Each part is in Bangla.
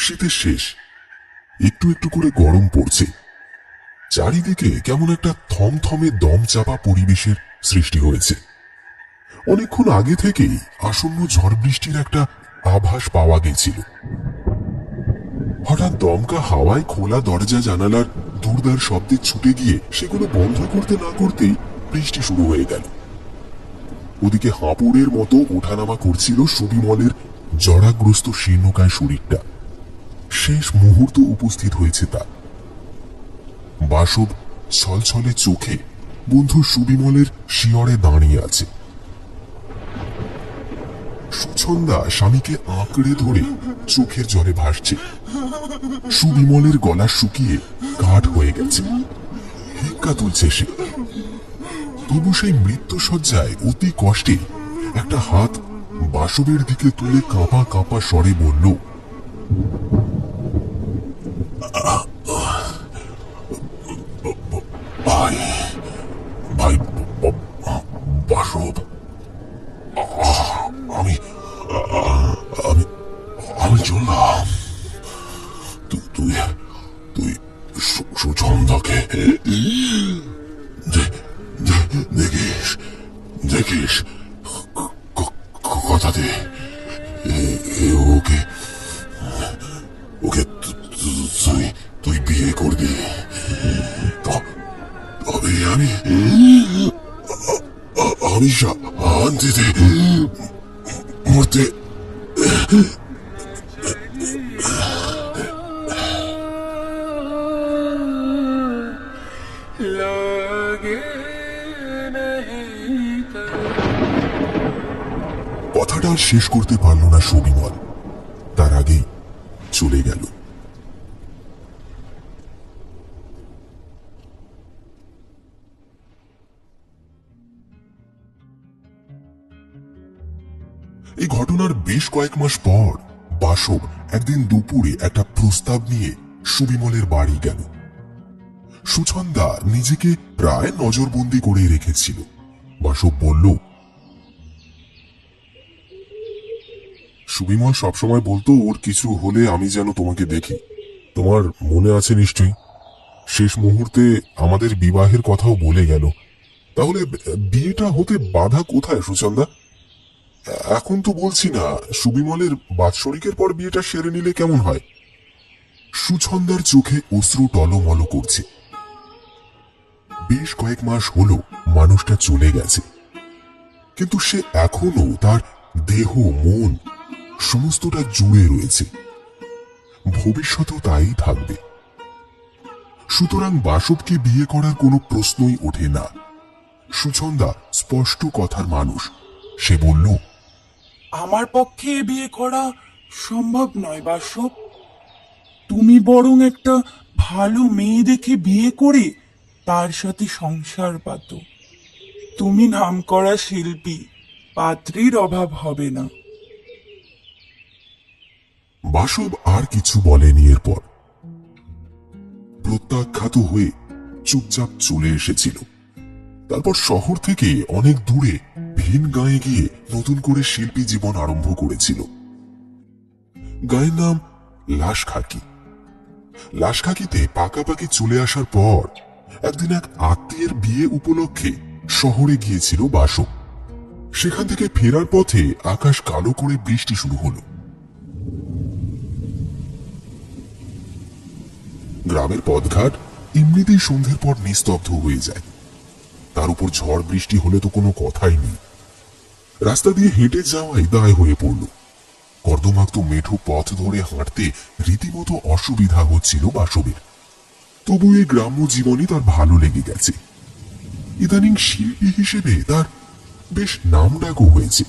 শীতের শেষ, একটু একটু করে গরম পড়ছে। চারিদিকে কেমন একটা থমথমে দম চাপা পরিবেশের সৃষ্টি হয়েছে। অনেকক্ষণ আগে থেকেই আসন্ন ঝড় বৃষ্টির একটা আভাস পাওয়া গেছিল। হঠাৎ দমকা হাওয়ায় খোলা দরজা জানালার দুর্দার শব্দে ছুটে গিয়ে সেগুলো বন্ধ করতে না করতেই বৃষ্টি শুরু হয়ে গেল। ওদিকে হাঁপুড়ের মতো ওঠানামা করছিল সুবিমলের জরাগ্রস্ত শীর্ণকায় শরীরটা। শেষ মুহূর্ত উপস্থিত হয়েছে তার। বাসব ছলছলে চোখে বন্ধু সুবিমলের শিয়রে দাঁড়িয়ে আছে। সুছন্দা স্বামীকে আঁকড়ে ধরে চোখের জলে ভাসছে। সুবিমলের গলা শুকিয়ে কাঠ হয়ে গেছে, হিক্কা তুলছে সে। তবু সেই মৃত্যুসজ্জায় অতি কষ্টে একটা হাত বাসবের দিকে তুলে কাঁপা কাঁপা স্বরে বলল, ভাই ভাই বাসব, আমি আমি আমি চললাম। তুই তুই সুছন্দাকে দেখিস দেখিস, কথা দে ওকে ওকে তুই বিয়ে করবি। তবে আমি আমি শান্তিতে মরতে কথাটা শেষ করতে পারল না সুবিমল, তার আগেই চলে গেল। এই ঘটনার বেশ কয়েক মাস পর বাসব একদিন দুপুরে একটা প্রস্তাব নিয়ে সুবিমলের বাড়ি গেল। সুছন্দা নিজেকে প্রায় নজরবন্দি করে রেখেছিল। বাসব বলল, সুবিমল সবসময় বলতো ওর কিছু হলে আমি যেন তোমাকে দেখি। তোমার মনে আছে নিশ্চয়ই, শেষ মুহূর্তে আমাদের বিবাহের কথাও বলে গেল। তাহলে বিয়েটা হতে বাধা কোথায় সুছন্দা? এখন তো বলছি না, সুবিমলের বাৎসরিকের পর বিয়েটা সেরে নিলে কেমন হয়? সুছন্দার চোখে অশ্রু টলমল করছে। বেশ কয়েক মাস হলো মানুষটা চলে গেছে, কিন্তু সে এখনো তার দেহ মন সমস্তটা জুড়ে রয়েছে, ভবিষ্যতেও তাই থাকবে। সুতরাং বাসবকে বিয়ে করার কোনো প্রশ্নই ওঠে না। সুছন্দা স্পষ্ট কথার মানুষ, সে বলল, আমার পক্ষে বিয়ে করা সম্ভব নয় বাসব। তুমি বরং একটা ভালো মেয়ে দেখে বিয়ে করে তার সাথে সংসার পাতো। তুমি নামকরা শিল্পী, পাত্রীর অভাব হবে না। বাসব আর কিছু বলেনি। এরপর প্রত্যাখ্যাত হয়ে চুপচাপ চলে এসেছিল। তারপর শহর থেকে অনেক দূরে ভিন গাঁয়ে গিয়ে নতুন করে শিল্পী জীবন আরম্ভ করেছিল। গায়ের নাম লাশখাকি। লাশখাকিতে পাকাপাকি চলে আসার পর একদিন এক আত্মীয়ের বিয়ে উপলক্ষে শহরে গিয়েছিল বাসব। সেখান থেকে ফেরার পথে আকাশ কালো করে বৃষ্টি শুরু হলো। গ্রামের পথঘাট এমনিতেই সন্ধ্যের পর নিস্তব্ধ হয়ে যায়, তার উপর ঝড় বৃষ্টি হলে তো কোনো কথাই নেই। রাস্তা দিয়ে হেঁটে যাওয়াই দায় হয়ে পড়ল। কর্দমাক্ত মেঠো পথ ধরে হাঁটতে রীতিমতো অসুবিধা হচ্ছিল বাসবের। তবু এই গ্রাম্য জীবনই তার ভালো লেগে গেছে। ইদানিং শিল্পী হিসেবে তার বেশ নামডাকও হয়েছে।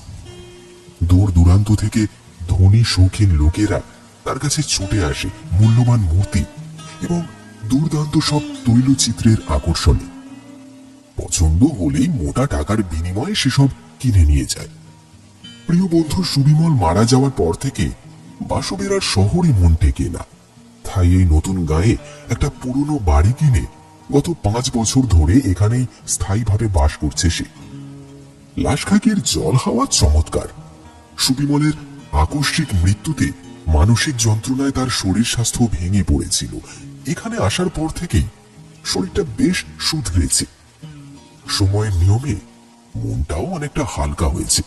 দূর দূরান্ত থেকে ধনী শৌখিন লোকেরা তার কাছে ছুটে আসে মূল্যবান মূর্তি এবং দুর্দান্ত সব তৈলচিত্রের আকর্ষণে। পছন্দ হলেই মোটা টাকার বিনিময়ে সেসব কিনে নিয়ে যায়। প্রিয় বন্ধু সুবিমল মারা যাওয়ার পর থেকে বাসবের আর শহরে মন টেকে না। তাই এই নতুন গায়ে একটা পুরনো বাড়ি কিনে গত 5 বছর ধরে এখানেই স্থায়ীভাবে বাস করছে সে। লাশখাকির জল হাওয়া চমৎকার। সুবিমলের আকস্মিক মৃত্যুতে মানসিক যন্ত্রণায় তার শরীর স্বাস্থ্য ভেঙে পড়েছিল। এখানে আসার পর থেকেই শরীরটা বেশ শুধরেছে। সময়ের নিয়মে মনটাও অনেকটা হালকা হয়েছে।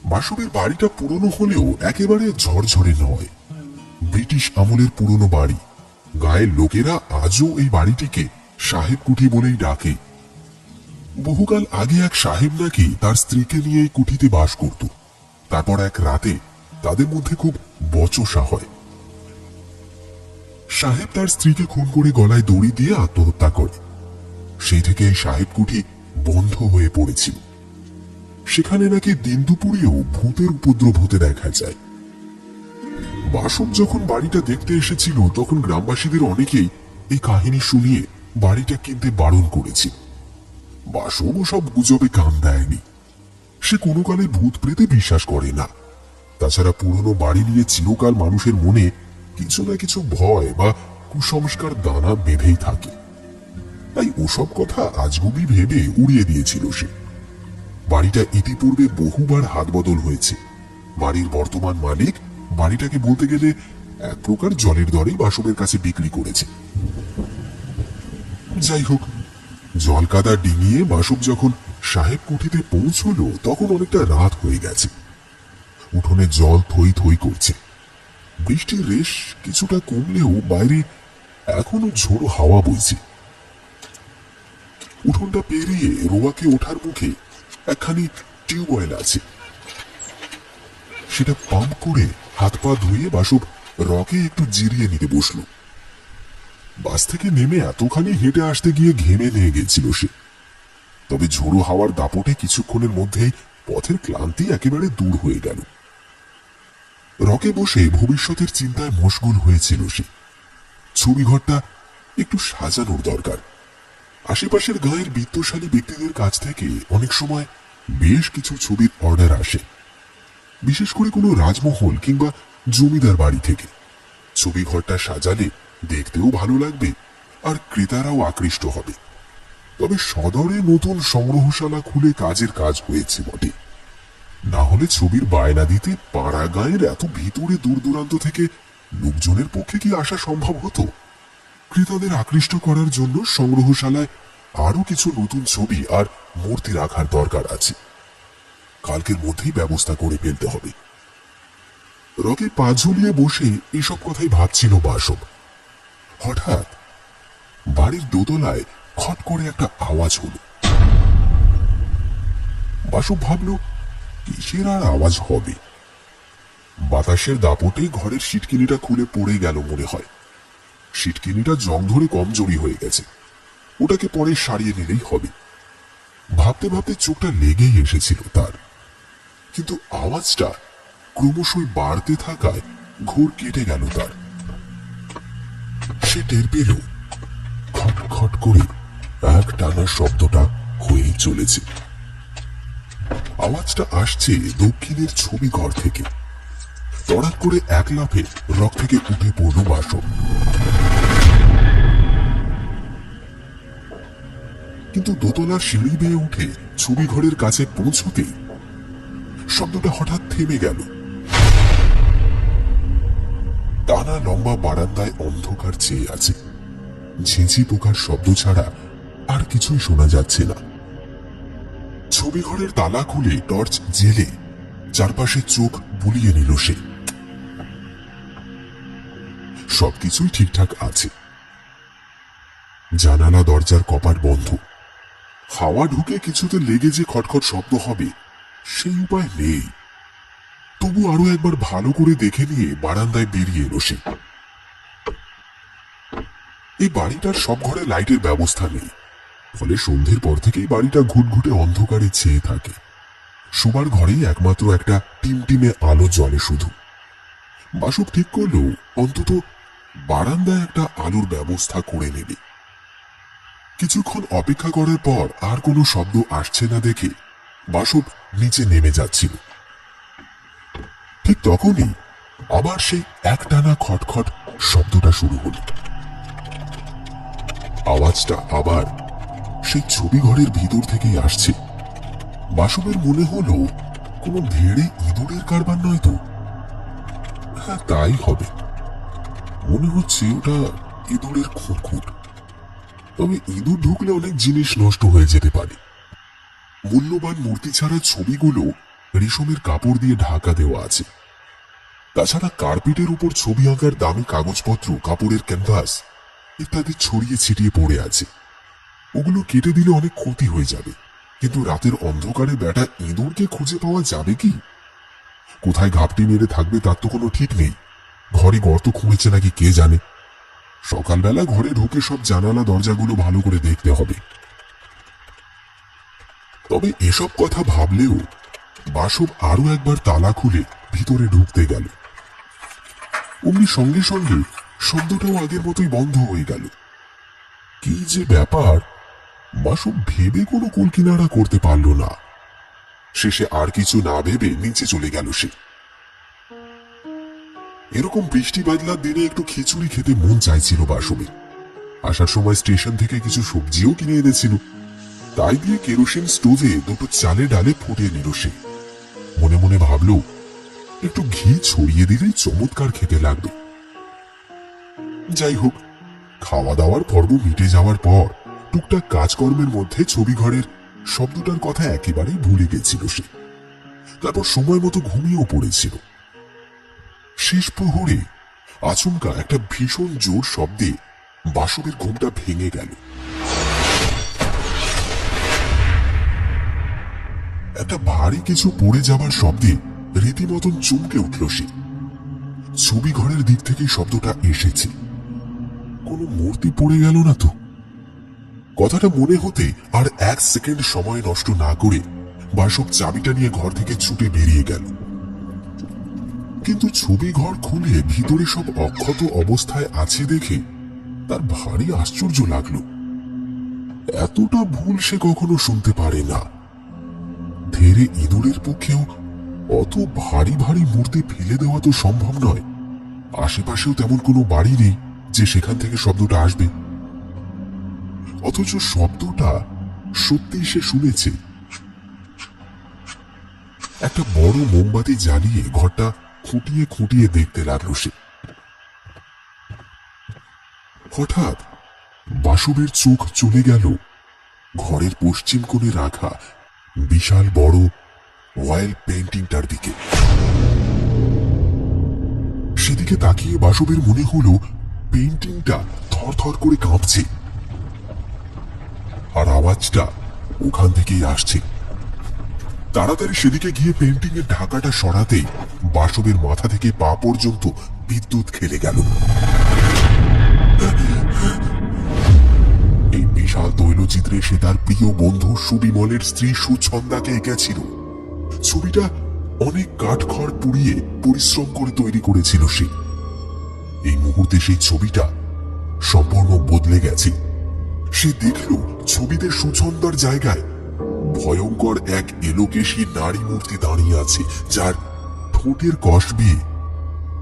বাসবের বাড়িটা পুরনো হলেও একেবারে ঝরঝরে নয়। ব্রিটিশ আমলের পুরনো বাড়ি। গায়ের লোকেরা আজও এই বাড়িটিকে সাহেব কুঠি বলেই ডাকে। বহুকাল আগে এক সাহেব নাকি তার স্ত্রীকে নিয়ে এই কুঠিতে বাস করত। তারপর এক রাতে তাদের মধ্যে খুব বচসা হয়। সাহেব তার স্ত্রীকে খুন করে গলায় দড়ি দিয়ে আত্মহত্যা করে। সেই থেকে এই সাহেব কুঠি বন্ধ হয়ে পড়েছিল। সেখানে নাকি দিন দুপুরেও ভূতের উপদ্রব হতে দেখা যায়। বাসব যখন বাড়িটা দেখতে এসেছিল তখন গ্রামবাসীদের অনেকেই এই কাহিনী শুনিয়ে বাড়িটা কিনতে বারণ করেছিল। বাসব সব গুজবে কান দেয়নি। সে কোনো কালে ভূত প্রেতে বিশ্বাস করে না। তাছাড়া পুরনো বাড়ি নিয়ে চিরকাল মানুষের মনে কিছু না কিছু ভয় বা কুসংস্কার দানা বেঁধেই থাকে। তাই ওসব কথা আজগুবি ভেবে উড়িয়ে দিয়েছিল সে। বাড়িটা ইতিপূর্বে বহুবার হাত বদল হয়েছে। বাড়ির বর্তমান মালিক বাড়িটাকে বলতে গেলে এক প্রকার জলের দরে বাসবের কাছে বিক্রি করেছে। যাই হোক, জলকাদা ডিঙিয়ে বাসব যখন সাহেব কুঠিতে পৌঁছল তখন অনেকটা রাত হয়ে গেছে। উঠোনে জল থই থই করছে। বৃষ্টির রেশ কিছুটা কমলেও বাইরে এখনো ঝোড়ো হাওয়া বইছে। উঠোনটা পেরিয়ে রোয়াকে ওঠার মুখে একখানি টিউবওয়েল আছে। সেটা পাম্প করে হাত পা ধুয়ে বাসব রকে একটু জিরিয়ে নিতে বসল। বাস থেকে নেমে এতখানি হেঁটে আসতে গিয়ে ঘেমে নিয়ে গেছিল সে। তবে ঝোড়ো হাওয়ার দাপটে কিছুক্ষণের মধ্যেই পথের ক্লান্তি একেবারে দূর হয়ে গেল। রকে বসে ভবিষ্যতের চিন্তায় মশগুল হয়েছিল সে। ছবিঘরটা একটু সাজানোর দরকার। আশেপাশের গাঁয়ের বিত্তশালী ব্যক্তিদের কাছ থেকে অনেক সময় বেশ কিছু ছবির অর্ডার আসে, বিশেষ করে কোনো রাজমহল কিংবা জমিদার বাড়ি থেকে। ছবিঘরটা সাজালে দেখতেও ভালো লাগবে আর ক্রেতারাও আকৃষ্ট হবে। তবে সদরে নতুন সংগ্রহশালা খুলে কাজের কাজ হয়েছে বটে। না হলে ছবির বায়না দিতে পাড়া গাঁয়ের এত ভিতরে দূর দূরান্ত থেকে লোকজনের পক্ষে কি আসা সম্ভব হতো? ক্রেতাদের আকৃষ্ট করার জন্য সংগ্রহশালায় আরো কিছু নতুন ছবি আর মূর্তি রাখার দরকার আছে। কালকের মধ্যেই ব্যবস্থা করে ফেলতে হবে। রকে পা ঝুলিয়ে বসে এসব কথাই ভাবছিল বাসব। হঠাৎ বাড়ির দোতলায় খট করে একটা আওয়াজ হলো। বাসব ভাবল, কিসের আর আওয়াজ হবে? বাতাসের দাপটে ঘরের সিটকিনিটা খুলে পড়ে গেল মনে হয়। সিটকিনিটা জং ধরে কমজোরি হয়ে গেছে, ওটাকে পরে সারিয়ে নিলেই হবে। ভাবতে ভাবতে চোখটা লেগেই এসেছিল তার। কিন্তু আওয়াজটা ক্রমশই বাড়তে থাকায় ঘোর কেটে গেল তার। সে টের পেল খট খট করে এক টানা শব্দটা হয়েই চলেছে। আওয়াজটা আসছে দক্ষিণের ছবি ঘর থেকে। তড়াৎ করে এক লাফে রক থেকে উঠে পড়ল বাসব। কিন্তু দোতলার সিঁড়ি বেয়ে উঠে ছবি ঘরের কাছে পৌঁছতেই শব্দটা হঠাৎ থেমে গেল। টানা লম্বা বারান্দায় অন্ধকার চেয়ে আছে। ঝিঁঝি পোকার শব্দ ছাড়া আর কিছুই শোনা যাচ্ছে না। ছবি ঘরের তালা খুলে টর্চ জেলে চারপাশে চোখ বুলিয়ে নিল সে। সবকিছুই ঠিকঠাক আছে। জানালা দরজার কপাট বন্ধ। হাওয়া ঢুকে কিছুতে লেগে যে খটখট শব্দ হবে সেই উপায় নেই। তবু আরো একবার ভালো করে দেখে নিয়ে বারান্দায় বেরিয়ে এলো সে। এই বাড়িটার সব ঘরে লাইটের ব্যবস্থা নেই, ফলে সন্ধ্যের পর থেকেই বাড়িটা ঘুটঘুটে অন্ধকারে ছেয়ে থাকে। শোবার ঘরেই একমাত্র একটা টিমটিমে আলো জ্বলে শুধু। বাসব ঠিক করলো অন্তত বারান্দায় একটা আলোর ব্যবস্থা করে নেবে। কিছুক্ষণ অপেক্ষা করার পর আর কোনো শব্দ আসছে না দেখে বাসব নিচে নেমে যাচ্ছিল। ঠিক তখনই আবার সেই একটানা খটখট শব্দটা শুরু হলো। আওয়াজটা আবার সেই ছবি ঘরের ভিতর থেকেই আসছে। বাসবের মনে হলো কোনো ধেড়ে ইঁদুরের কারবার নয় তো। হ্যাঁ, তাই হবে। মনে হচ্ছে ওটা ইঁদুরের খুঁটখুট। তবে ইঁদুর ঢুকলে অনেক জিনিস নষ্ট হয়ে যেতে পারে। মূল্যবান মূর্তি ছাড়া ছবিগুলো রেশমের কাপড় দিয়ে ঢাকা দেওয়া আছে। তাছাড়া কার্পেটের উপর ছবি আঁকার দামি কাগজপত্র, কাপড়ের ক্যানভাস ইত্যাদি ছড়িয়ে ছিটিয়ে পড়ে আছে। ওগুলো কেটে দিলে অনেক ক্ষতি হয়ে যাবে, কিন্তু রাতের অন্ধকারে বেটা ইঁদুরকে খুঁজে পাওয়া যাবে কি? কোথায় ঘাপটি মেরে থাকবে তার তো কোনো ঠিক নেই। ঘরে গর্ত খুঁড়েছে নাকি কে জানে। সকালবেলা ঘরে ঢুকে সব জানালা দরজাগুলো ভালো করে দেখতে হবে। তবে এসব কথা ভাবলেও বাসব আরো একবার তালা খুলে ভিতরে ঢুকতে গেল। অমনি সঙ্গে সঙ্গে শব্দটাও আগের মতোই বন্ধ হয়ে গেল। কি যে ব্যাপার, বাসব ভেবে কোনো কুলকিনারা করতে পারল না। শেষে আর কিছু না ভেবে নিচে চলে গেল সে। এরকম বৃষ্টি বাদলার দিনে একটু খিচুড়ি খেতে মন চাইছিল বাসবের। আসার সময় স্টেশন থেকে কিছু সবজিও কিনে এনেছিল। তাই দিয়ে কেরোসিন স্টোভে দুটো চালে ডালে ফুটিয়ে নিল সে। মনে মনে ভাবল একটু ঘি ছড়িয়ে দিলেই চমৎকার খেতে লাগবে। যাই হোক, খাওয়া দাওয়ার পর্ব মিটে যাওয়ার পর টুকটাক কাজকর্মের মধ্যে ছবি ঘরের শব্দটার কথা একেবারেই ভুলে গেছিল সে। তারপর সময় মতো ঘুমিয়েও পড়েছিল। শেষ প্রহরে আচমকা একটা ভীষণ জোর শব্দে বাসবের ঘুমটা ভেঙে গেল। একটা ভারী কিছু পড়ে যাবার শব্দে রীতিমতন চমকে উঠল সে। ছবি ঘরের দিক থেকে শব্দটা এসেছে। কোনো মূর্তি পড়ে গেল না তো? কথাটা মনে হতে আর এক সেকেন্ড সময় নষ্ট না করে বাসব চাবিটা নিয়ে ঘর থেকে ছুটে বেরিয়ে গেল। কিন্তু ছবি ঘর খুলে ভিতরে সব অক্ষত অবস্থায় আছে দেখে তার ভারী আশ্চর্য লাগলো। এতটা ভুল সে কখনো শুনতে পারে না। ধীরে ইঁদুরের পক্ষেও অত ভারী ভারী মূর্তি ফেলে দেওয়া তো সম্ভব নয়। আশেপাশেও তেমন কোনো বাড়ি নেই যে সেখান থেকে শব্দটা আসবে। অথচ শব্দটা সত্যি সে শুনেছে। একটা বড় মোমবাতি জ্বালিয়ে ঘরটা খুঁটিয়ে খুঁটিয়ে দেখতে লাগলো সে। হঠাৎ বাসবের চোখ চলে গেল ঘরের পশ্চিম কোণে রাখা বিশাল বড় ওয়াইল পেন্টিংটার দিকে। সেদিকে তাকিয়ে বাসবের মনে হলো পেন্টিংটা থরথর করে কাঁপছে, আর আওয়াজটা ওখান থেকেই আসছে। তাড়াতাড়ি সেদিকে গিয়ে পেন্টিং এর ঢাকাটা সরাতেই বাসবের মাথা থেকে পা পর্যন্ত বিদ্যুৎ খেলে গেল। এই বিশাল তৈলচিত্রে সে তার প্রিয় বন্ধু সুবিমলের স্ত্রী সুছন্দাকে এঁকেছিল। ছবিটা অনেক কাঠখড় পুড়িয়ে পরিশ্রম করে তৈরি করেছিল সে। এই মুহূর্তে সেই ছবিটা সম্পূর্ণ বদলে গেছে। সে দেখল ছবিতে সুছন্দার জায়গায় ভয়ঙ্কর এক এলোকেশী নারী মূর্তি দাঁড়িয়ে আছে, যার ঠোঁটের কষ দিয়ে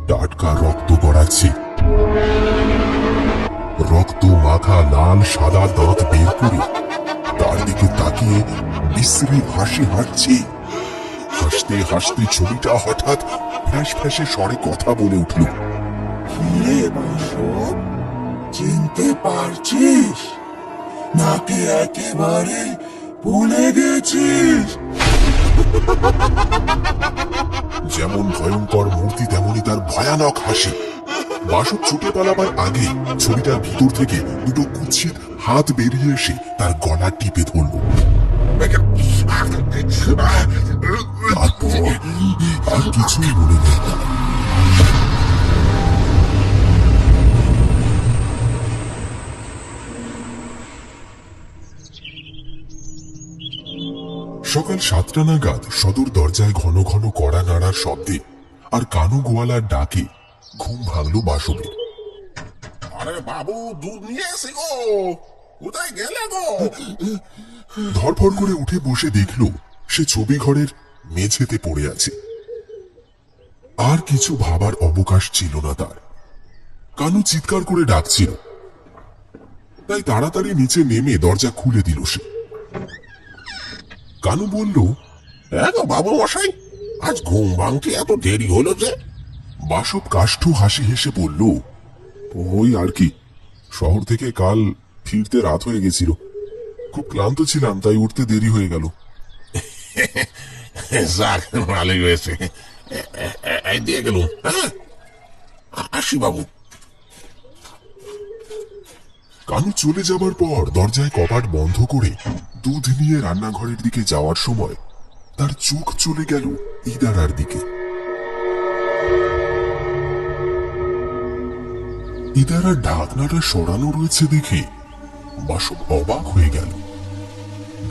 টাটকা রক্ত গড়াচ্ছে। রক্ত মাখা লাল সাদা দাঁত বের করে তার দিকে তাকিয়ে বিশ্রী হাসি হাসছে। হাসতে হাসতে ছবিটা হঠাৎ ফ্যাঁস ফ্যাঁসে স্বরে কথা বলে উঠল। রে বাসব, চিনতে পারছিস নাকি একেবারে ভুলে গেছিস? যেমন ভয়ঙ্কর মূর্তি তেমনি তার ভয়ানক হাসি। বাসব ছুটে পালাবার আগে ছবিটার ভিতর থেকে দুটো কুৎসিত হাত বেরিয়ে এসে তার গলা টিপে ধরল। তারপর আর কিছুই মনে নেই। সকাল 7টা নাগাদ সদর দরজায় ঘন ঘন কড়া নাড়ার শব্দে আর কানু গোয়ালার ডাকে ঘুম ভাঙল বাসবের। আরে বাবু, দুধ নিয়ে এসে গো, কোথায় গেলে গো? ধরফর করে উঠে বসে দেখল সে ছবি ঘরের মেঝেতে পড়ে আছে। আর কিছু ভাবার অবকাশ ছিল না তার। কানু চিৎকার করে ডাকছিল, তাই তাড়াতাড়ি নিচে নেমে দরজা খুলে দিল সে। কানু বলল, হ্যাঁ গো বাবু মশাই, আজ ঘুম ভাঙতে এত দেরি হলো যে? বাসব কাষ্ঠ হাসি হেসে বলল, ওই আর কি, শহর থেকে কাল ফিরতে রাত হয়ে গেছিল, খুব ক্লান্ত ছিলাম, তাই উঠতে দেরি হয়ে গেল। যাক, ভালোই হয়েছে। এই দিয়ে গেলুম, হ্যাঁ? আসি বাবু। কানু চলে যাবার পর দরজায় কপাট বন্ধ করে দুধ নিয়ে রান্নাঘরের দিকে যাওয়ার সময় তার চোখ চলে গেল ইদারার দিকে। ইদারার ঢাকনাটা সরানো রয়েছে দেখে বাসব অবাক হয়ে গেল।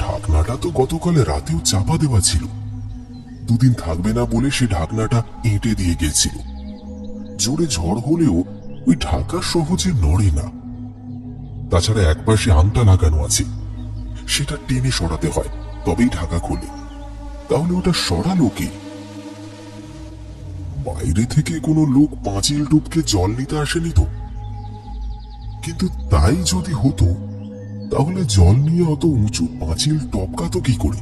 ঢাকনাটা তো গতকাল রাতেও চাপা দেওয়া ছিল। দুদিন থাকবে না বলে সে ঢাকনাটা এঁটে দিয়ে গেছিল। জোরে ঝড় হলেও ওই ঢাকা সহজে নড়ে না। তাছাড়া একপাশে আংটা লাগানো আছে, সেটা টেনে সরাতে হয়, তবেই ঢাকা খোলে। তাহলে ওটা সরালো কে? বাইরে থেকে কোনো লোক পাঁচিল ডুবকে জল নিতে আসেনি তো? কিন্তু তাই যদি হতো, তাহলে জল নিয়ে অত উঁচু পাঁচিল টপকাতো কি করে?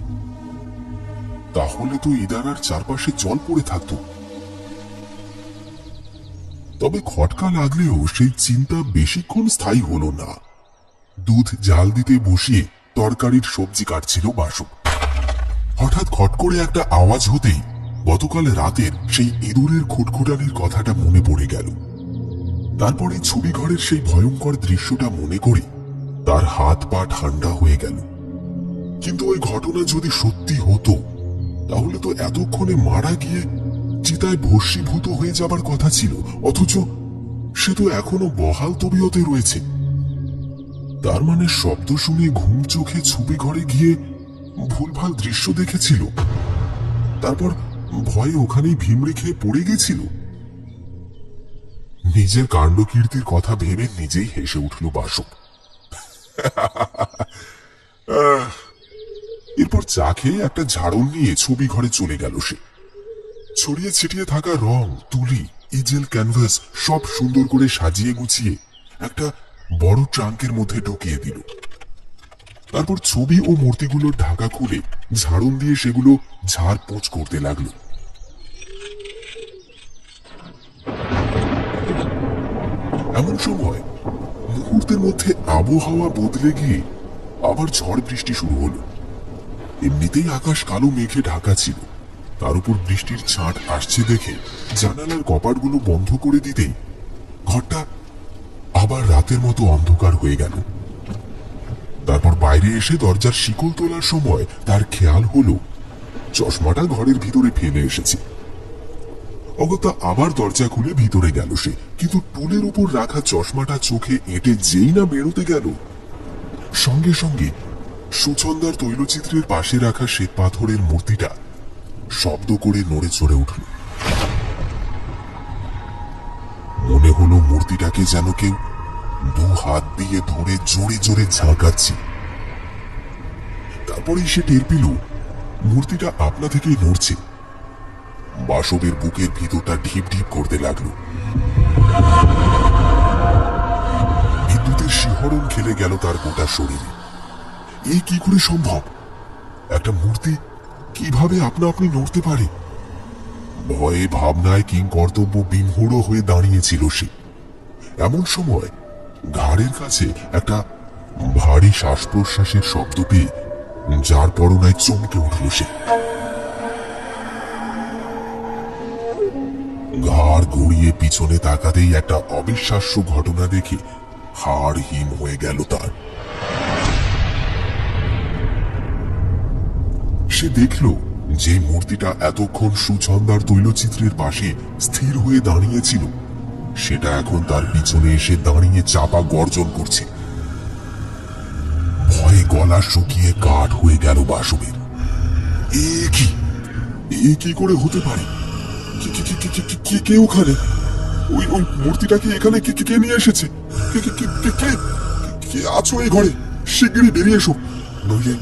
তাহলে তো ইদারার চারপাশে জল পড়ে থাকতো। তবে খটকা লাগলেও সেই চিন্তা বেশিক্ষণ স্থায়ী হলো না। দুধ জাল দিতে বসিয়ে তরকারির সবজি কাটছিল বাসু। হঠাৎ খট করে একটা আওয়াজ হতেই গতকাল রাতের সেই ইঁদুরের খুটখুটানির কথাটা মনে পড়ে গেল। তারপরে ছবি ঘরের সেই ভয়ঙ্কর দৃশ্যটা মনে করে তার হাত পা ঠান্ডা হয়ে গেল। কিন্তু ওই ঘটনা যদি সত্যি হতো, তাহলে তো এতক্ষণে মারা গিয়ে চিতায় ভস্মীভূত হয়ে যাবার কথা ছিল, অথচ সে তো এখনো বহাল তবিয়তে রয়েছে। তার মানে শব্দ শুনে ঘুম চোখে ছবি ঘরে গিয়ে ভুলভাল দৃশ্য দেখেছিল, তারপর ভয়ে ওখানেই ভিমড়ে খেয়ে পড়ে গেছিল। নিজের কাণ্ডকীর্তির কথা ভেবে নিজেই হেসে উঠল বাসু। এরপর চা খেয়ে একটা ঝাড়ন নিয়ে ছবি ঘরে চলে গেল সে। ছড়িয়ে ছিটিয়ে থাকা রং, তুলি, ইজেল, ক্যানভাস সব সুন্দর করে সাজিয়ে গুছিয়ে একটা বড় ট্রাঙ্কের মধ্যে ঢুকিয়ে দিল। তারপর ছবি ও মূর্তিগুলোর ঢাকা খুলে ঝাড়ন দিয়ে সেগুলো ঝাড় পোঁছ করতে লাগলো। এমন সময় মুহূর্তের মধ্যে আবহাওয়া বদলে গিয়ে আবার ঝড় বৃষ্টি শুরু হলো। এমনিতেই আকাশ কালো মেঘে ঢাকা ছিল, তার উপর বৃষ্টির ছাঁট আসছে দেখে জানালার কপাটগুলো বন্ধ করে দিতেই ঘরটা আবার রাতের মতো অন্ধকার হয়ে গেল। তারপর বাইরে এসে দরজার শিকল তোলার সময় তার খেয়াল হলো চশমাটা ঘরের ভিতরে ফেলে এসেছে। অগত্যা আবার দরজা খুলে ভিতরে গেল সে, কিন্তু টুলের উপর রাখা চশমাটা চোখে এঁটে যেই না বেরোতে গেল, সঙ্গে সঙ্গে সুচন্দার তৈলচিত্রের পাশে রাখা শ্বেত পাথরের মূর্তিটা শব্দ করে নড়ে চড়ে উঠল। মনে হলো মূর্তিটাকে যেন কেউ দু হাত দিয়ে ধরে জোরে জোরে ঝাঁকাচ্ছে। তারপরেই সে টের পেল মূর্তিটা আপনা থেকেই নড়ছে। বাসবের বুকের ভিতরটা ঢিপ ঢিপ করতে লাগলো। বিদ্যুতের শিহরণ খেলে গেল তার গোটা শরীরে। এই কি করে সম্ভব? একটা মূর্তি কিভাবে আপনা আপনি নড়তে পারে? ভয়ে ভাবনায় কিংকর্তব্য বিমূঢ় হয়ে দাঁড়িয়েছিল সে। এমন সময় ঘাড়ের কাছে একটা ভারী শ্বাস প্রশ্বাসের শব্দ পেয়ে যার পরনায় চমকে উঠল সে। ঘাড় ঘুরিয়ে পিছনে তাকাতেই একটা অবিশ্বাস্য ঘটনা দেখে হাড় হিম হয়ে গেল তার। সে দেখল যে মূর্তিটা এতক্ষণ সুচন্দার তৈলচিত্রের পাশে স্থির হয়ে দাঁড়িয়েছিল, সেটা এখন তার পিছনে এসে দাঁড়িয়ে চাপা গর্জন করছে। ভয়ে গলা শুকিয়ে কাঠ হয়ে গেল বাসবের। এ কি করে হতে পারে? কে ওখানে? ওই মূর্তিটাকে এখানে কে নিয়ে এসেছে? কে আছো এই ঘরে? শিগগিরই বেরিয়ে এসো, নইলে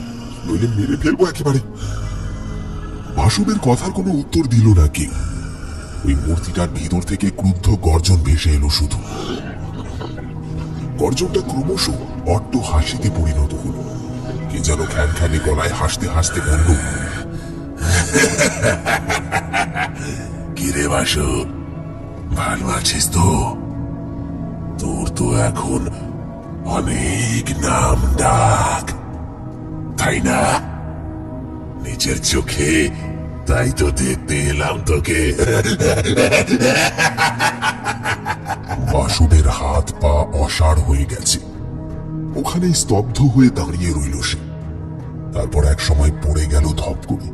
মেরে ফেলবো একেবারে। বাসবের কথার কোনো উত্তর দিল না কেউ। ওই মূর্তিটার ভিতর থেকে ক্রুদ্ধ গর্জন ভেসে এলো শুধু। গর্জনটা ক্রমশ অট্ট হাসিতে পরিণত হলো। কে যেন খ্যানখ্যানে গলায় হাসতে হাসতে বলল, কিরে বাসু, ভালো আছিস তো? তোর তো এখন অনেক নাম ডাক, তাই না? নিজের চোখে তাই তো দেখতে এলাম তোকে। বাসুদের হাত পা অসাড় হয়ে গেছে, ওখানেই স্তব্ধ হয়ে দাঁড়িয়ে রইল সে। তারপর এক সময় পড়ে গেল ধপ করে।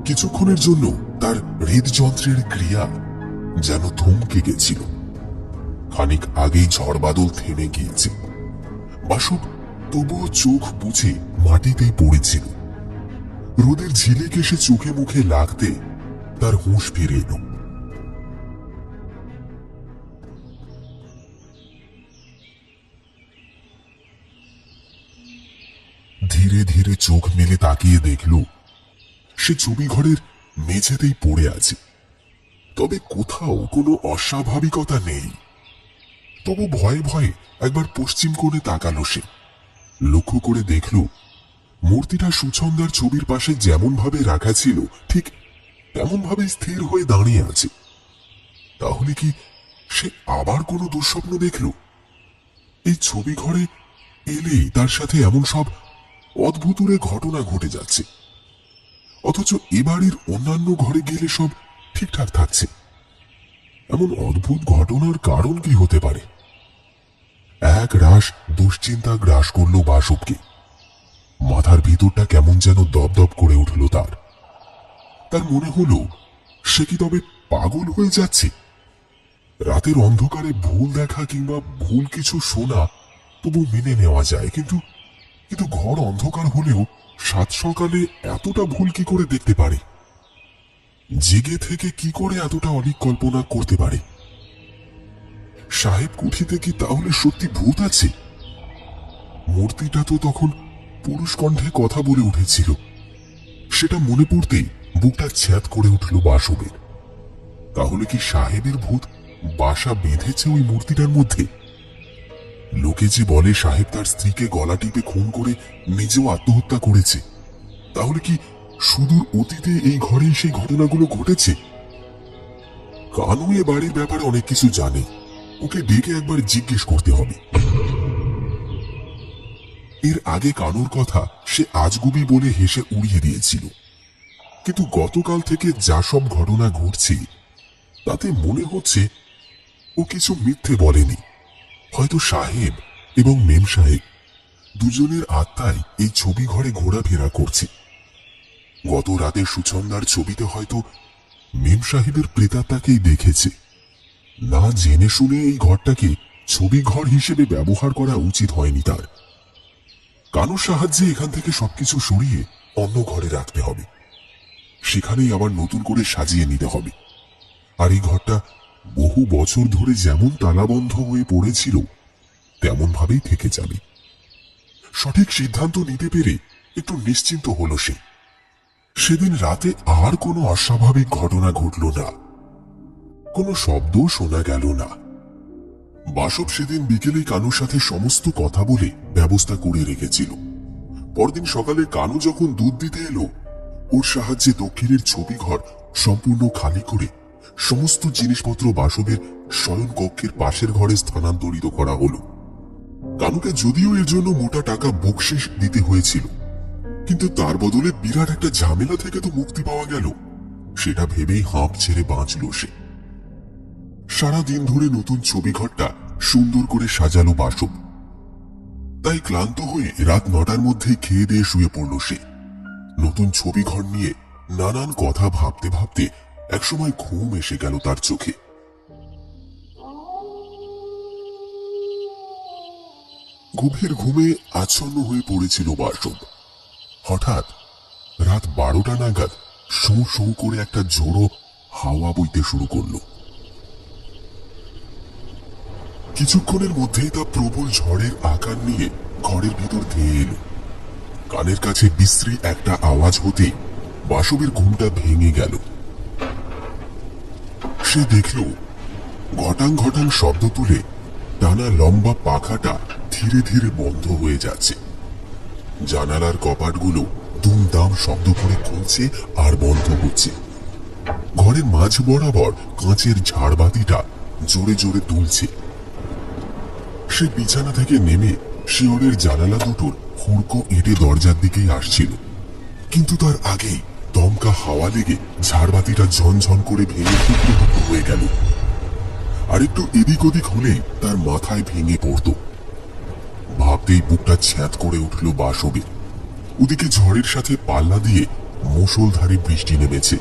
কিছুক্ষণের জন্য তার হৃদযন্ত্রের ক্রিয়া যেন থমকে গেছিল। খানিক আগেই ঝড় বাদল থেমে গিয়েছে। বাসু তবুও চোখ বুঝে মাটিতেই পড়েছিল। রোদের ঝিলিক এসে চোখে মুখে লাগতে তার হুঁশ ফিরে এলো। ধীরে ধীরে চোখ মেলে তাকিয়ে দেখল সে ছবি ঘরের মেঝেতেই পড়ে আছে। তবে কোথাও কোনো অস্বাভাবিকতা নেই। তবু ভয়ে ভয়ে একবার পশ্চিম কোণে তাকালো সে। লক্ষ্য করে দেখল মূর্তিটা সুছন্দার ছবির পাশে যেমন ভাবে রাখা ছিল ঠিক তেমন ভাবে স্থির হয়ে দাঁড়িয়ে আছে। তাহলে কি সে আবার কোনো দুঃস্বপ্ন দেখল? এই ছবি ঘরে এলেই তার সাথে এমন সব অদ্ভুতুরে ঘটনা ঘটে যাচ্ছে, অথচ এ বাড়ির অন্যান্য ঘরে গেলে সব ঠিকঠাক থাকছে। এমন অদ্ভুত ঘটনার কারণ কি হতে পারে? এক রাশ দুশ্চিন্তা গ্রাস করল বাসবকে। মাথার ভিতরটা কেমন যেন দপদপ করে উঠল তার। তার মনে হলো সে কি তবে পাগল হয়ে যাচ্ছে? রাতের অন্ধকারে ভুল দেখা কিংবা ভুল কিছু শোনা তবু মেনে নেওয়া যায়, কিন্তু কিন্তু ঘর অন্ধকার হলেও সাত সকালে এতটা ভুল কি করে দেখতে পারে? জেগে থেকে কি করে এতটা অনেক কল্পনা করতে পারে? সাহেব কুঠিতে কি তাহলে সত্যি ভূত আছে? মূর্তিটা তো তখন পুরুষ কণ্ঠে কথা বলে উঠেছিল। সেটা মনে পড়তেই বুকটা ছ্যাদ করে উঠল বাসবের। তাহলে কি সাহেবের ভূত বাসা বেঁধেছে ওই মূর্তিটার মধ্যে? লোকে যে বলে সাহেব তার স্ত্রীকে গলা টিপে খুন করে নিজেও আত্মহত্যা করেছে, তাহলে কি সুদূর অতীতে এই ঘরেই সেই ঘটনাগুলো ঘটেছে? কানু এ বাড়ির ব্যাপারে অনেক কিছু জানে, ওকে ডেকে একবার জিজ্ঞেস করতে হবে। এর আগে কানুর কথা সে আজগুবি বলে হেসে উড়িয়ে দিয়েছিল, কিন্তু গতকাল থেকে যা সব ঘটনা ঘটছে তাতে মনে হচ্ছে ও কিছু মিথ্যে বলেনি। হয়তো সাহেব এবং মেম সাহেব দুজনের আত্মাই এই ছবি ঘরে ঘোরাফেরা করছে। গত রাতে সুছন্দার ছবিতে হয়তো মেম সাহেবের প্রেতাত্মাকেই দেখেছে। না জেনে শুনে এই ঘরটাকে ছবি ঘর হিসেবে ব্যবহার করা উচিত হয়নি তার। কানুর সাহায্যে এখান থেকে সবকিছু সরিয়ে অন্য ঘরে রাখতে হবে, সেখানেই আবার নতুন করে সাজিয়ে নিতে হবে। আর এই ঘরটা বহু বছর ধরে যেমন তালাবন্ধ হয়ে পড়েছিল তেমন ভাবেই থেকে যাবে। সঠিক সিদ্ধান্ত নিতে পেরে একটু নিশ্চিন্ত হলো সে। সেদিন রাতে আর কোনো অস্বাভাবিক ঘটনা ঘটল না, কোনো শব্দ শোনা গেল না। বাসব সেদিন বিকেলে কানুর সাথে সমস্ত কথা বলে ব্যবস্থা করে রেখেছিল। পরদিন সকালে কানু যখন দুধ দিতে এলো, ওর সাহায্যে দক্ষিণের ছবি ঘর সম্পূর্ণ খালি করে সমস্ত জিনিসপত্র বাসবের শয়ন কক্ষের পাশের ঘরে স্থানান্তরিত করা হলো। কানুকে যদিও এর জন্য মোটা টাকা বকশিশ দিতে হয়েছিল, কিন্তু তার বদলে বিরাট একটা ঝামেলা থেকে তো মুক্তি পাওয়া গেল, সেটা ভেবেই হাঁপ ছেড়ে বাঁচল সে। সারাদিন ধরে নতুন ছবি ঘরটা সুন্দর করে সাজালো বাসব। তাই ক্লান্ত হয়ে রাত 9টার মধ্যেই খেয়ে দিয়ে শুয়ে পড়ল সে। নতুন ছবি ঘর নিয়ে নানান কথা ভাবতে ভাবতে একসময় ঘুম এসে গেল তার চোখে। গভীর ঘুমে আচ্ছন্ন হয়ে পড়েছিল বাসব। হঠাৎ রাত 12টা নাগাদ শোঁ শোঁ করে একটা ঝোড়ো হাওয়া বইতে শুরু করলো। কিছুক্ষণের মধ্যেই তা প্রবল ঝড়ের আকার নিয়ে ঘরের ভিতর ধেয়ে এলো। কানের কাছে বিশ্রী একটা আওয়াজ হতেই বাসবের ঘুমটা ভেঙে গেল। সে দেখল ঘটাং ঘটাং শব্দ তুলে টানা লম্বা পাখাটা ধীরে ধীরে বন্ধ হয়ে যাচ্ছে। জানালার কপাটগুলো দুমদাম শব্দ করে খুলছে আর বন্ধ হচ্ছে। ঘরের মাঝ বরাবর কাঁচের ঝাড়বাতিটা জোরে জোরে তুলছে। সে বিছানা থেকে নেমে শিয়রের জানালা দুটোর হুড়কো এঁটে দরজার দিকেই আসছিল, কিন্তু তার আগেই দমকা হাওয়া লেগে ঝাড়বাতিটা ঝনঝন করে ভেঙে টুকরো টুকরো হয়ে গেল। আর একটু এদিক ওদিক হলেই তার মাথায় ভেঙে পড়ত। ভাবতেই বুকটা ছ্যাঁত করে উঠল বাসবের। ওদিকে ঝড়ের সাথে পাল্লা দিয়ে মুষলধারে বৃষ্টি নেমেছে।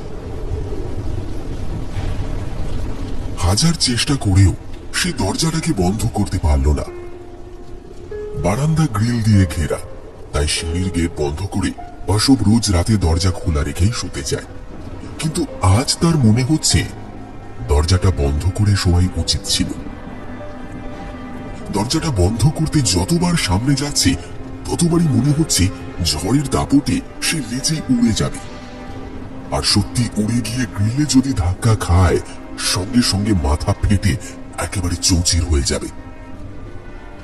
হাজার চেষ্টা করেও সে দরজাটাকে বন্ধ করতে পারল না। বারান্দা গ্রিল দিয়ে ঘেরা, তাই সিঁড়ির গেট বন্ধ করে বাসব রোজ রাতে দরজা খোলা রেখেই শুতে যায়। কিন্তু আজ তার মনে হচ্ছে দরজাটা বন্ধ করে শোয়াই উচিত ছিল। দরজাটা বন্ধ করতে যতবার সামনে যাচ্ছে ততবারই মনে হচ্ছে ঝড়ের দাপটে সে নিচেই উড়ে যাবে। আর সত্যি উড়ে গিয়ে গ্রিলে যদি ধাক্কা খায়, সঙ্গে সঙ্গে মাথা ফেটে একেবারে চৌচির হয়ে যাবে।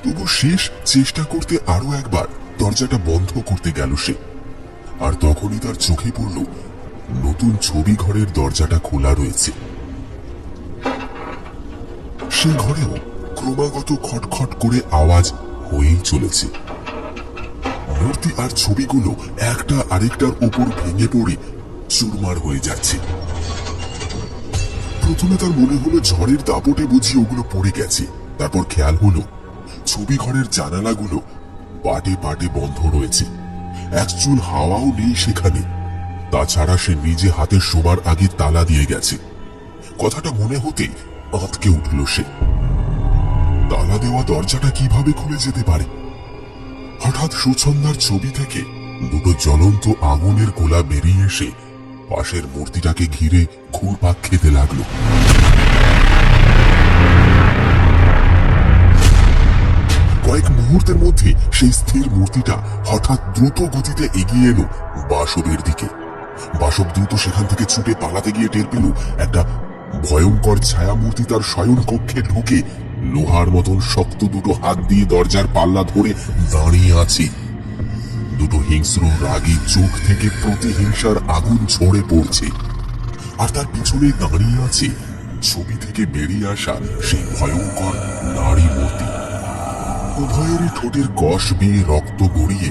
তবু শেষ চেষ্টা করতে আরো একবার দরজাটা বন্ধ করতে গেল সে। আর তখনই তার চোখে পড়ল নতুন ছবি ঘরের দরজাটা খোলা রয়েছে। সে ঘরেও ক্রমাগত খটখট করে আওয়াজ হয়েই চলেছে। মূর্তি আর ছবিগুলো একটা আরেকটার উপর ভেঙে পড়ে চুরমার হয়ে যাচ্ছে। প্রথমে তার মনে হলো ঝড়ের দাপটে বুঝি ওগুলো পড়ে গেছে। তারপর খেয়াল হলো ছবি ঘরের জানালাগুলো পাটে পাটে বন্ধ রয়েছে, এক চুল হাওয়াও নেই সেখানে। তাছাড়া সে নিজে হাতে শোবার আগে তালা দিয়ে গেছে। কথাটা মনে হতে আঁতকে উঠল সে। তালা দেওয়া দরজাটা কিভাবে খুলে যেতে পারে? হঠাৎ সুছন্দার ছবি থেকে দুটো জ্বলন্ত আগুনের গোলা বেরিয়ে এসে পাশের মূর্তিটাকে ঘিরে ঘুরপাক খেতে লাগলো। কয়েক মুহূর্তের মধ্যে সেই স্থির মূর্তিটা হঠাৎ দ্রুত গতিতে এগিয়ে এলো বাসবের দিকে। বাসব দ্রুত সেখান থেকে ছুটে পালাতে গিয়ে টের পেল একটা ভয়ঙ্কর ছায়া মূর্তি তার শয়ন কক্ষে ঢুকে লোহার মতন শক্ত দুটো হাত দিয়ে দরজার পাল্লা ধরে দাঁড়িয়ে আছে। দুটো হিংস্র রাগী চোখ থেকে প্রতিহিংসার আগুন ঝরে পড়ছে। আর তার পিছনে দাঁড়িয়ে আছে ছবি থেকে বেরিয়ে আসা সেই ভয়ঙ্কর নারী মূর্তি। উভয়েরই ঠোঁটের কষ বেয়ে রক্ত গড়িয়ে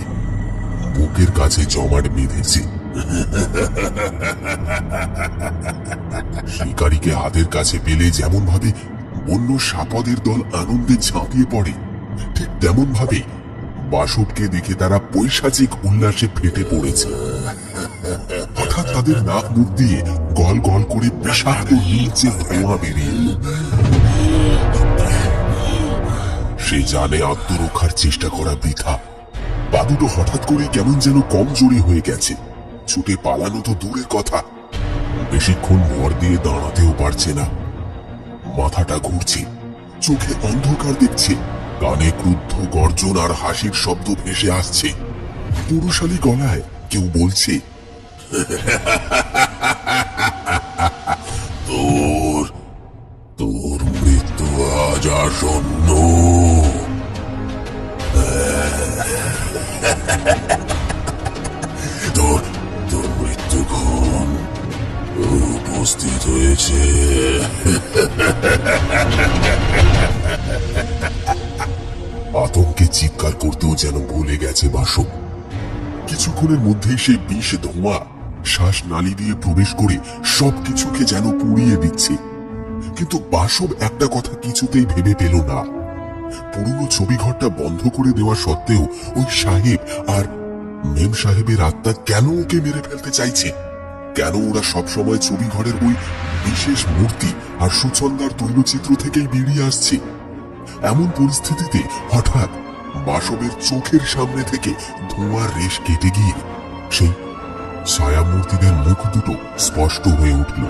বুকের কাছে জমাট বেঁধেছে। শিকারীকে হাতের কাছে পেলে যেমন ভাবে বন্য সাপদের দল আনন্দে ঝাঁপিয়ে পড়ে, ঠিক তেমন ভাবে বাসবকে দেখে তারা পৈশাচিক উল্লাসে ফেটে পড়েছে। হঠাৎ তাদের নাক মুখ দিয়ে গল গল করে বিষাক্ত নীলচে ধোঁয়া বেরিয়ে এলো। সে জানে আত্মরক্ষার চেষ্টা করা বৃথা। পা দুটো হঠাৎ করে কেমন যেন কমজোরি হয়ে গেছে। ছুটে পালানো তো দূরের কথা, বেশিক্ষণ ভর দিয়ে দাঁড়াতেও পারছে না। মাথাটা ঘুরছে, চোখে অন্ধকার দেখছে, কানে ক্রুদ্ধ গর্জন আর হাসির শব্দ ভেসে আসছে। পুরুষালী গলায় কেউ বলছে, তোর তোর মৃত্যু আজ আসন্ন। তোর তোর মৃত্যুক্ষণ উপস্থিত হয়েছে। আতঙ্কে চিৎকার করতেও যেন ভুলে গেছে বাসব। কিছুক্ষণের মধ্যেই সেই বিষ ধোঁয়া শ্বাস নালী দিয়ে প্রবেশ করে সবকিছুকে যেন পুড়িয়ে দিচ্ছে। কিন্তু বাসব একটা কথা কিছুতেই ভেবে পেল না। পুরনো ছবি ঘরটা বন্ধ করে দেওয়া সত্ত্বেও ওই সাহেব আর মেম সাহেবের আত্মা কেন ওকে মেরে ফেলতে চাইছে? কেন ওরা সবসময় ছবি ঘরের ওই বিশেষ মূর্তি আর সুছন্দার তৈলচিত্র থেকেই বেরিয়ে আসছে? এমন পরিস্থিতিতে হঠাৎ বাসবের চোখের সামনে থেকে ধোঁয়ার রেশ কেটে গিয়ে সেই ছায়া মূর্তিদের মুখ দুটো স্পষ্ট হয়ে উঠল।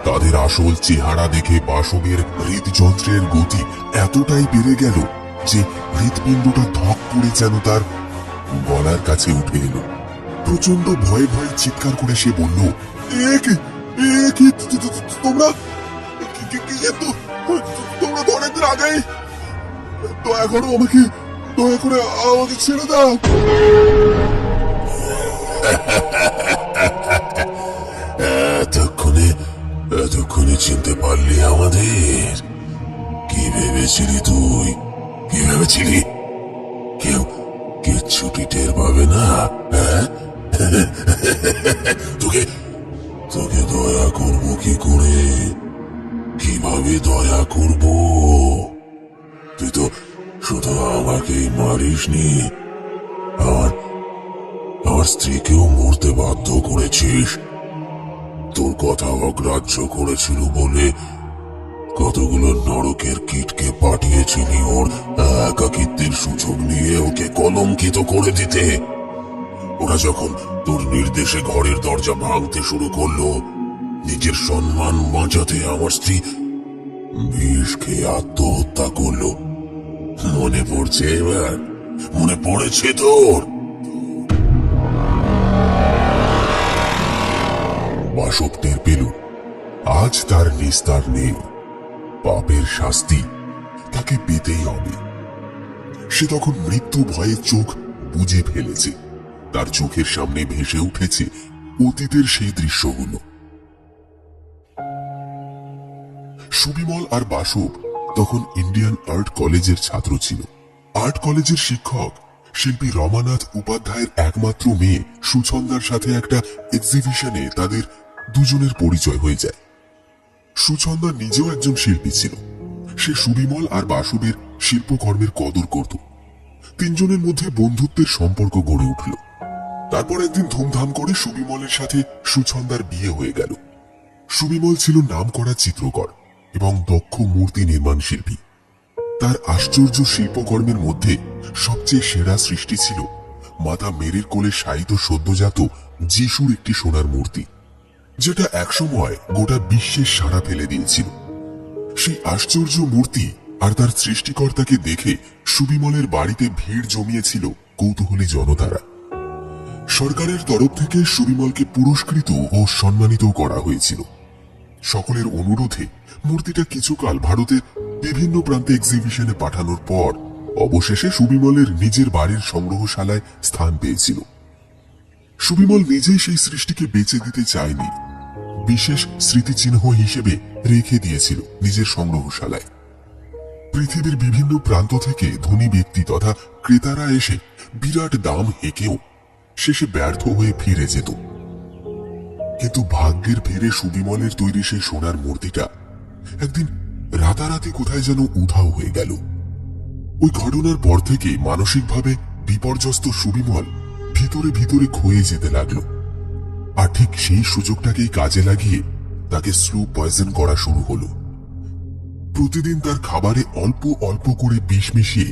তাদের আসল চেহারা দেখে বাসবের হৃদযন্ত্রের গতি এতটাই বেড়ে গেল যে হৃৎপিণ্ডটা ধক পড়ে যেন তার গলার কাছে উঠে এলো। প্রচন্ড ভয়ে ভয়ে চিৎকার করে সে বলল, তোমরা তোমরা তো অনেকদিন আগে, দয়া করে আমাকে ছেড়ে দাও। এতক্ষণ এতক্ষণে চিনতে পারলি আমাদের? কি ভেবেছিলি তুই? কি ভেবেছিলি কেউ কিচ্ছুটি টের পাবে না? হ্যাঁ? তোকে তোকে দয়া করবো কি করে? কিভাবে দয়া করব? তুই তো শুধু আমাকেই মারিসনি, আমার আমার স্ত্রীকেও মরতে বাধ্য করেছিস। তোর কথা অগ্রাহ্য করেছিল বলে কতগুলো নরকের কীটকে পাঠিয়েছিলি ওর একাকিত্বের সুযোগ নিয়ে ওকে কলঙ্কিত করে দিতে। ওরা যখন তোর নির্দেশে ঘরের দরজা ভাঙতে শুরু করলো, নিজের সম্মান বাঁচাতে আমার স্ত্রী বিষ খেয়ে আত্মহত্যা করলো। মনে পড়ছে এবার? মনে পড়েছে তোর? বাসব টের পেল আজ তার নিস্তার নেই। পাপের শাস্তি তাকে পেতেই হবে। সে তখন মৃত্যু ভয়ে চোখ বুজে ফেলেছে। তার চোখের সামনে ভেসে উঠেছে অতীতের সেই দৃশ্যগুলো। সুবিমল আর বাসব তখন ইন্ডিয়ান আর্ট কলেজের ছাত্র ছিল। আর্ট কলেজের শিক্ষক শিল্পী রমানাথ উপাধ্যায়ের একমাত্র মেয়ে সুছন্দার সাথে একটা এক্সিবিশনে তাদের দুজনের পরিচয় হয়ে যায়। সুছন্দা নিজেও একজন শিল্পী ছিল। সে সুবিমল আর বাসবের শিল্পকর্মের কদর করত। তিনজনের মধ্যে বন্ধুত্বের সম্পর্ক গড়ে উঠল। তারপর একদিন ধুমধাম করে সুবিমলের সাথে সুছন্দার বিয়ে হয়ে গেল। সুবিমল ছিল নামকরা চিত্রকর এবং দক্ষ মূর্তি নির্মাণ শিল্পী। তার আশ্চর্য শিল্পকর্মের মধ্যে সবচেয়ে সেরা সৃষ্টি ছিল মাতা মেরির কোলে শায়িত সদ্যজাত যিশুর একটি সোনার মূর্তি, যেটা একসময় গোটা বিশ্বের সাড়া ফেলে দিয়েছিল। সেই আশ্চর্য মূর্তি আর তার সৃষ্টিকর্তাকে দেখে সুবিমলের বাড়িতে ভিড় জমিয়েছিল কৌতূহলী জনতারা। সরকারের তরফ থেকে সুবিমলকে পুরস্কৃত ও সম্মানিত করা হয়েছিল। সকলের অনুরোধে মূর্তিটা কিছুকাল ভারতের বিভিন্ন প্রান্তে এক্সিবিশনে পাঠানোর পর অবশেষে সুবিমলের নিজের বাড়ির সংগ্রহশালায় স্থান পেয়েছিল। সুবিমল নিজেই সেই সৃষ্টিকে বেচে দিতে চায়নি, বিশেষ স্মৃতিচিহ্ন হিসেবে রেখে দিয়েছিল নিজের সংগ্রহশালায়। পৃথিবীর বিভিন্ন প্রান্ত থেকে ধনী ব্যক্তি তথা ক্রেতারা এসে বিরাট দাম হেঁকেও শেষে ব্যর্থ হয়ে ফিরে যেত। কিন্তু ভাগ্যের ফেরে সুবিমলের তৈরি সেই সোনার মূর্তিটা একদিন রাতারাতি কোথায় যেন উধাও হয়ে গেল। ওই ঘটনার পর থেকে মানসিকভাবে বিপর্যস্ত সুবিমল ভিতরে ভিতরে ক্ষয়ে যেতে লাগলো। আর ঠিক সেই সুযোগটাকেই কাজে লাগিয়ে তাকে স্লো পয়জন করা শুরু হলো। প্রতিদিন তার খাবারে অল্প অল্প করে বিষ মিশিয়ে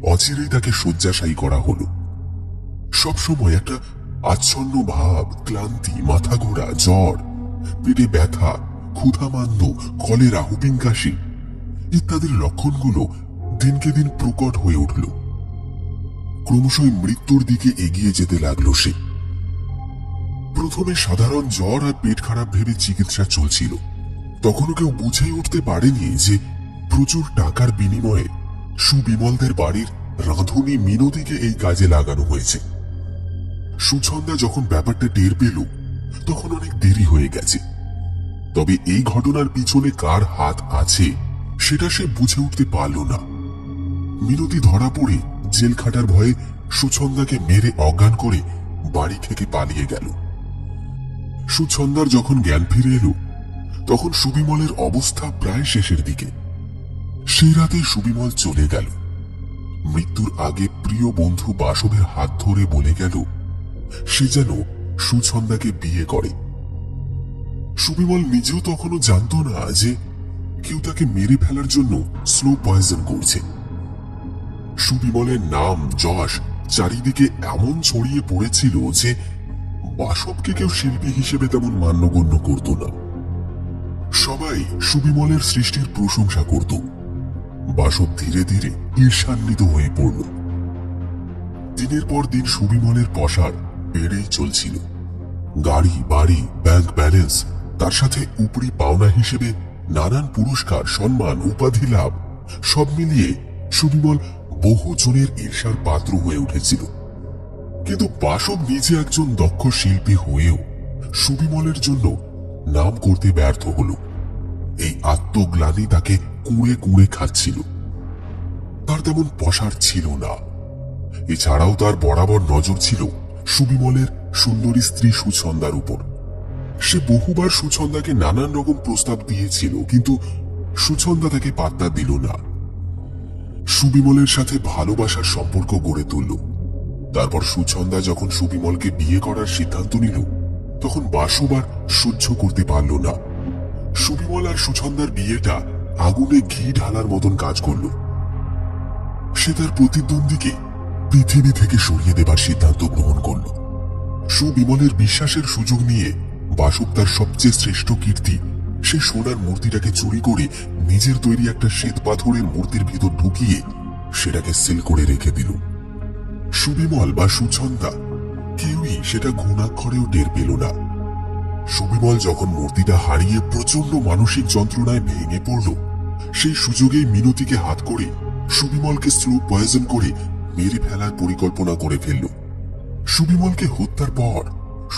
অচিরেই তাকে শয্যাশায়ী করা হলো। সবসময় একটা আচ্ছন্ন ভাব, ক্লান্তি, মাথা ঘোরা, জ্বর, পেটে ব্যথা, ক্ষুধামান্দ, কলেরা, হুপিং কাশি ইত্যাদির লক্ষণগুলো দিনকে দিন প্রকট হয়ে উঠল। ক্রমশই মৃত্যুর দিকে এগিয়ে যেতে লাগলো সে। প্রথমে সাধারণ জ্বর আর পেট খারাপ ভেবে চিকিৎসা চলছিল। তখনও কেউ বুঝেই উঠতে পারেনি যে প্রচুর টাকার বিনিময়ে সুবিমলদের বাড়ির রাঁধুনি মিনতিকে এই কাজে লাগানো হয়েছে। সুছন্দা যখন ব্যাপারটা টের পেল তখন অনেক দেরি হয়ে গেছে। তবে এই ঘটনার পিছনে কার হাত আছে সেটা সে বুঝে উঠতে পারল না। মিনতি ধরা পড়ে জেল খাটার ভয়ে সুছন্দাকে মেরে অজ্ঞান করে বাড়ি থেকে পালিয়ে গেল। সুছন্দার যখন জ্ঞান ফিরে এলো তখন সুবিমলের অবস্থা প্রায় শেষের দিকে। সেই রাতে সুবিমল চলে গেল। মৃত্যুর আগে প্রিয় বন্ধু বাসবের হাত ধরে বলে গেল সে যেন সুছন্দাকে বিয়ে করে। সুবিমল নিজেও তখনও জানত না যে কেউ তাকে মেরে ফেলার জন্য স্লো পয়জন করছে। সুবিমলের নাম যশ চারিদিকে এমন ছড়িয়ে পড়েছিল যে বাসবকে কেউ শিল্পী হিসেবে তেমন মান্যগণ্য করত না। সবাই সুবিমলের সৃষ্টির প্রশংসা করত। বাসব ধীরে ধীরে ঈর্ষান্বিত হয়ে পড়ল। দিনের পর দিন সুবিমলের পসার বেড়েই চলছিল। গাড়ি, বাড়ি, ব্যাংক ব্যালেন্স, তার সাথে উপরি পাওনা হিসেবে নানান পুরস্কার, সম্মান, উপাধি লাভ, সব মিলিয়ে সুবিমল বহু জনের ঈর্ষার পাত্র হয়ে উঠেছিল। কিন্তু বাসব নিজে একজন দক্ষ শিল্পী হয়েও সুবিমলের জন্য নাম করতে ব্যর্থ হলো। এই আত্মগ্লানি তাকে কুড়ে কুড়ে খাচ্ছিল। তার তেমন পসার ছিল না। এছাড়াও তার বরাবর নজর ছিল সুবিমলের সুন্দরী স্ত্রী সুছন্দার উপর। সে বহুবার সুছন্দাকে নানান রকম প্রস্তাব দিয়েছিল, কিন্তু সুছন্দা তাকে পাত্তা দিল না। সুবিমলের সাথে ভালোবাসার সম্পর্ক গড়ে তুলল। তারপর সুছন্দা যখন সুবিমলকে বিয়ে করার সিদ্ধান্ত নিল, তখন বাসব আর সহ্য করতে পারল না। সুবিমল আর সুছন্দার বিয়েটা আগুনে ঘি ঢালার মতন কাজ করল। সে তার প্রতিদ্বন্দ্বীকে পৃথিবী থেকে সরিয়ে দেবার সিদ্ধান্ত গ্রহণ করল। সুবিমলের বিশ্বাসের সুযোগ নিয়ে বাসব তার সবচেয়ে শ্রেষ্ঠ কীর্তি, সে সোনার মূর্তিটাকে চুরি করে নিজের তৈরি একটা শ্বেত পাথরের মূর্তির ভিতর ঢুকিয়ে সেটাকে সিল করে রেখে দিল। সুবিমল বা সুছন্দা কেউই সেটা ঘুণাক্ষরেও টের পেল না। সুবিমল যখন মূর্তিটা হারিয়ে প্রচন্ড মানসিক যন্ত্রণায় ভেঙে পড়ল, সেই সুযোগেই মিনতিকে হাত করে সুবিমলকে স্লো পয়জন করে মেরে ফেলার পরিকল্পনা করে ফেলল। সুবিমলকে হত্যার পর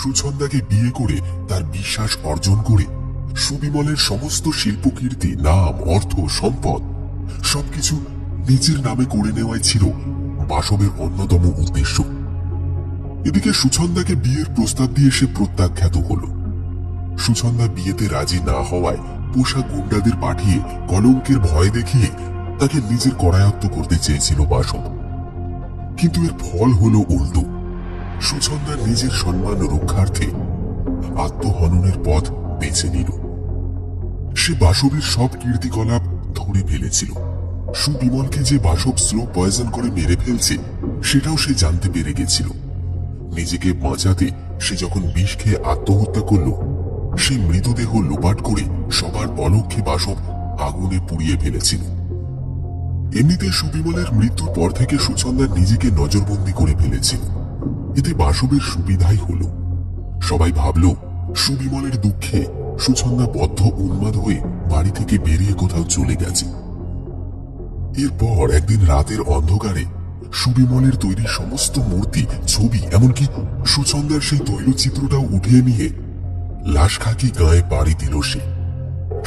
সুছন্দাকে বিয়ে করে তার বিশ্বাস অর্জন করে সুবিমলের সমস্ত শিল্পকীর্তি, নাম, অর্থ, সম্পদ সবকিছু নিজের নামে করে নেওয়াই ছিল বাসবের অন্যতম উদ্দেশ্য। এদিকে সুছন্দাকে বিয়ের প্রস্তাব দিয়ে সে প্রত্যাখ্যাত হল। সুছন্দা বিয়েতে রাজি না হওয়ায় পোষা গুন্ডাদের পাঠিয়ে কলঙ্কের ভয় দেখিয়ে তাকে নিজের করায়ত্ত করতে চেয়েছিল বাসব। কিন্তু এর ফল হলো উল্টো। সুছন্দা নিজের সম্মান রক্ষার্থে আত্মহননের পথ বেছে নিল। সে বাসবের সব কীর্তিকলাপ ধরে ফেলেছিল। সুবিমলকে যে বাসব স্লো পয়জন করে মেরে ফেলছে সেটাও সে জানতে পেরে গেছিল। নিজেকে বাঁচাতে সে যখন বিষ খেয়ে আত্মহত্যা করল, সেই মৃতদেহ লোপাট করে সবার অলক্ষ্যে বাসব আগুনে পুড়িয়ে ফেলেছিল। এমনিতে সুবিমলের মৃত্যুর পর থেকে সুছন্দা নিজেকে নজরবন্দি করে ফেলেছিল। এতে বাসবের সুবিধাই হলো। সবাই ভাবল সুবিমলের দুঃখে সুছন্দা বদ্ধ উন্মাদ হয়ে বাড়ি থেকে বেরিয়ে কোথাও চলে গেছে। এরপর একদিন রাতের অন্ধকারে সুবিমলের তৈরি সমস্ত মূর্তি, ছবি, এমনকি সুছন্দার সেই তৈলচিত্রটাও উঠিয়ে নিয়ে লাশখাকি গায়ে পাড়ি দিল সে।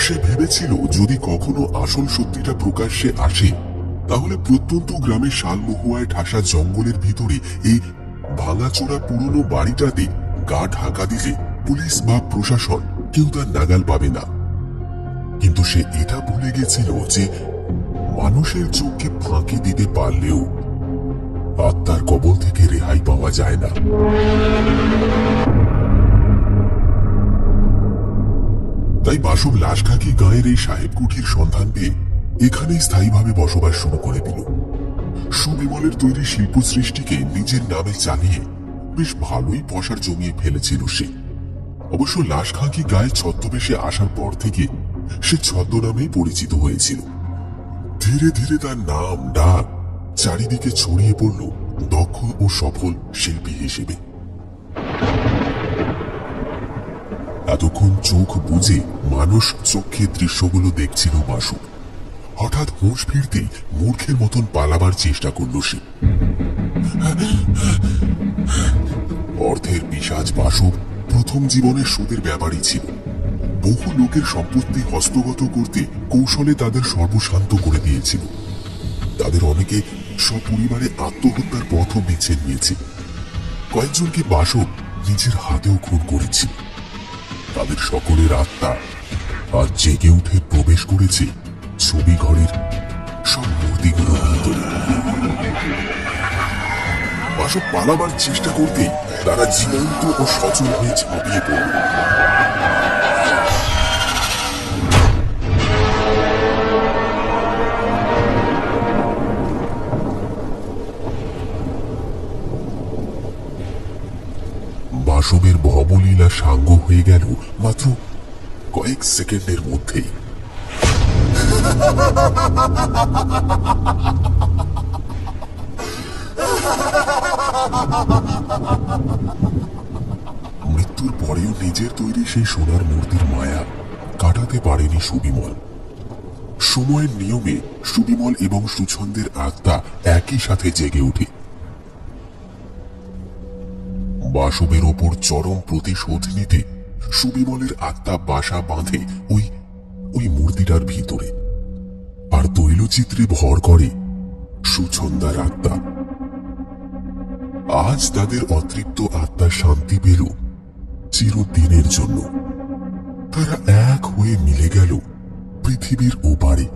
সে ভেবেছিল যদি কখনো আসল সত্যিটা প্রকাশ্যে আসে, তাহলে প্রত্যন্ত গ্রামের শালমহুয়ায় ঠাসা জঙ্গলের ভিতরে এই ভাঙাচোরা পুরনো বাড়িটাতে গা ঢাকা দিলে পুলিশ বা প্রশাসন কেউ তার নাগাল পাবে না। কিন্তু সে এটা ভুলে গেছিল যে মানুষের চোখকে ফাঁকি দিতে পারলেও আত্মার কবল থেকে রেহাই পাওয়া যায় না। তাই বাসব লাশখাকি গায়ের এই সাহেব কুঠির সন্ধান পেয়ে এখানেই স্থায়ীভাবে বসবাস শুরু করে দিল। সুবিমলের তৈরি শিল্প সৃষ্টিকে নিজের নামে চালিয়ে বেশ ভালোই পসার জমিয়ে ফেলেছিল সে। অবশ্য লাশখাকি গায়ে ছদ্মবেশে আসার পর থেকে সে ছদ্মনামেই পরিচিত হয়েছিল। ধীরে ধীরে তার নাম ডাক চারিদিকে ছড়িয়ে পড়ল দক্ষ ও সফল শিল্পী হিসেবে। এতক্ষণ চোখ বুজে মানুষ চোখে দৃশ্যগুলো দেখছিল বাসু। হঠাৎ হুঁশ ফিরতে মূর্খের মতন পালাবার চেষ্টা করল সে। অর্থের পিশাচ বাসব প্রথম জীবনে সুদের ব্যাপারই ছিল। বহু লোকের সম্পত্তি হস্তগত করতে কৌশলে তাদের সর্বশান্ত করে দিয়েছিল। তাদের অনেকে সপরিবারে আত্মহত্যার পথও বেছে নিয়েছে। কয়েকজনকে বাসব নিজের হাতেও খুন করেছে। তাদের সকলের আত্মা আজ জেগে উঠে প্রবেশ করেছে ছবি ঘরের সব মূর্তিগুলোর ভিতরে। বাসব পালাবার চেষ্টা করতে তারা জীবন্ত ও সচল হয়ে ঝাঁপিয়ে পড়ল। বাসবের ভবলীলা সাঙ্গ হয়ে গেল মাত্র কয়েক সেকেন্ডের মধ্যেই। মৃত্যুর পরেও নিজের তৈরি সেই সোনার মূর্তির মায়া কাটাতে পারেনি সুবিমল। সময়ের নিয়মে সুবিমল এবং সুছন্দের আত্মা একই সাথে জেগে ওঠে। বাসবের ওপর চরম প্রতিশোধ নিতে সুবিমলের আত্মা বাসা বাঁধে ওই ওই মূর্তিটার ভিতরে, আর তৈলচিত্রে ভর করে সুছন্দার আত্মা। আজ তাদের অতৃপ্ত আত্মা শান্তি পেল চিরদিনের জন্য। তারা এক হয়ে মিলে গেল পৃথিবীর ওপারে।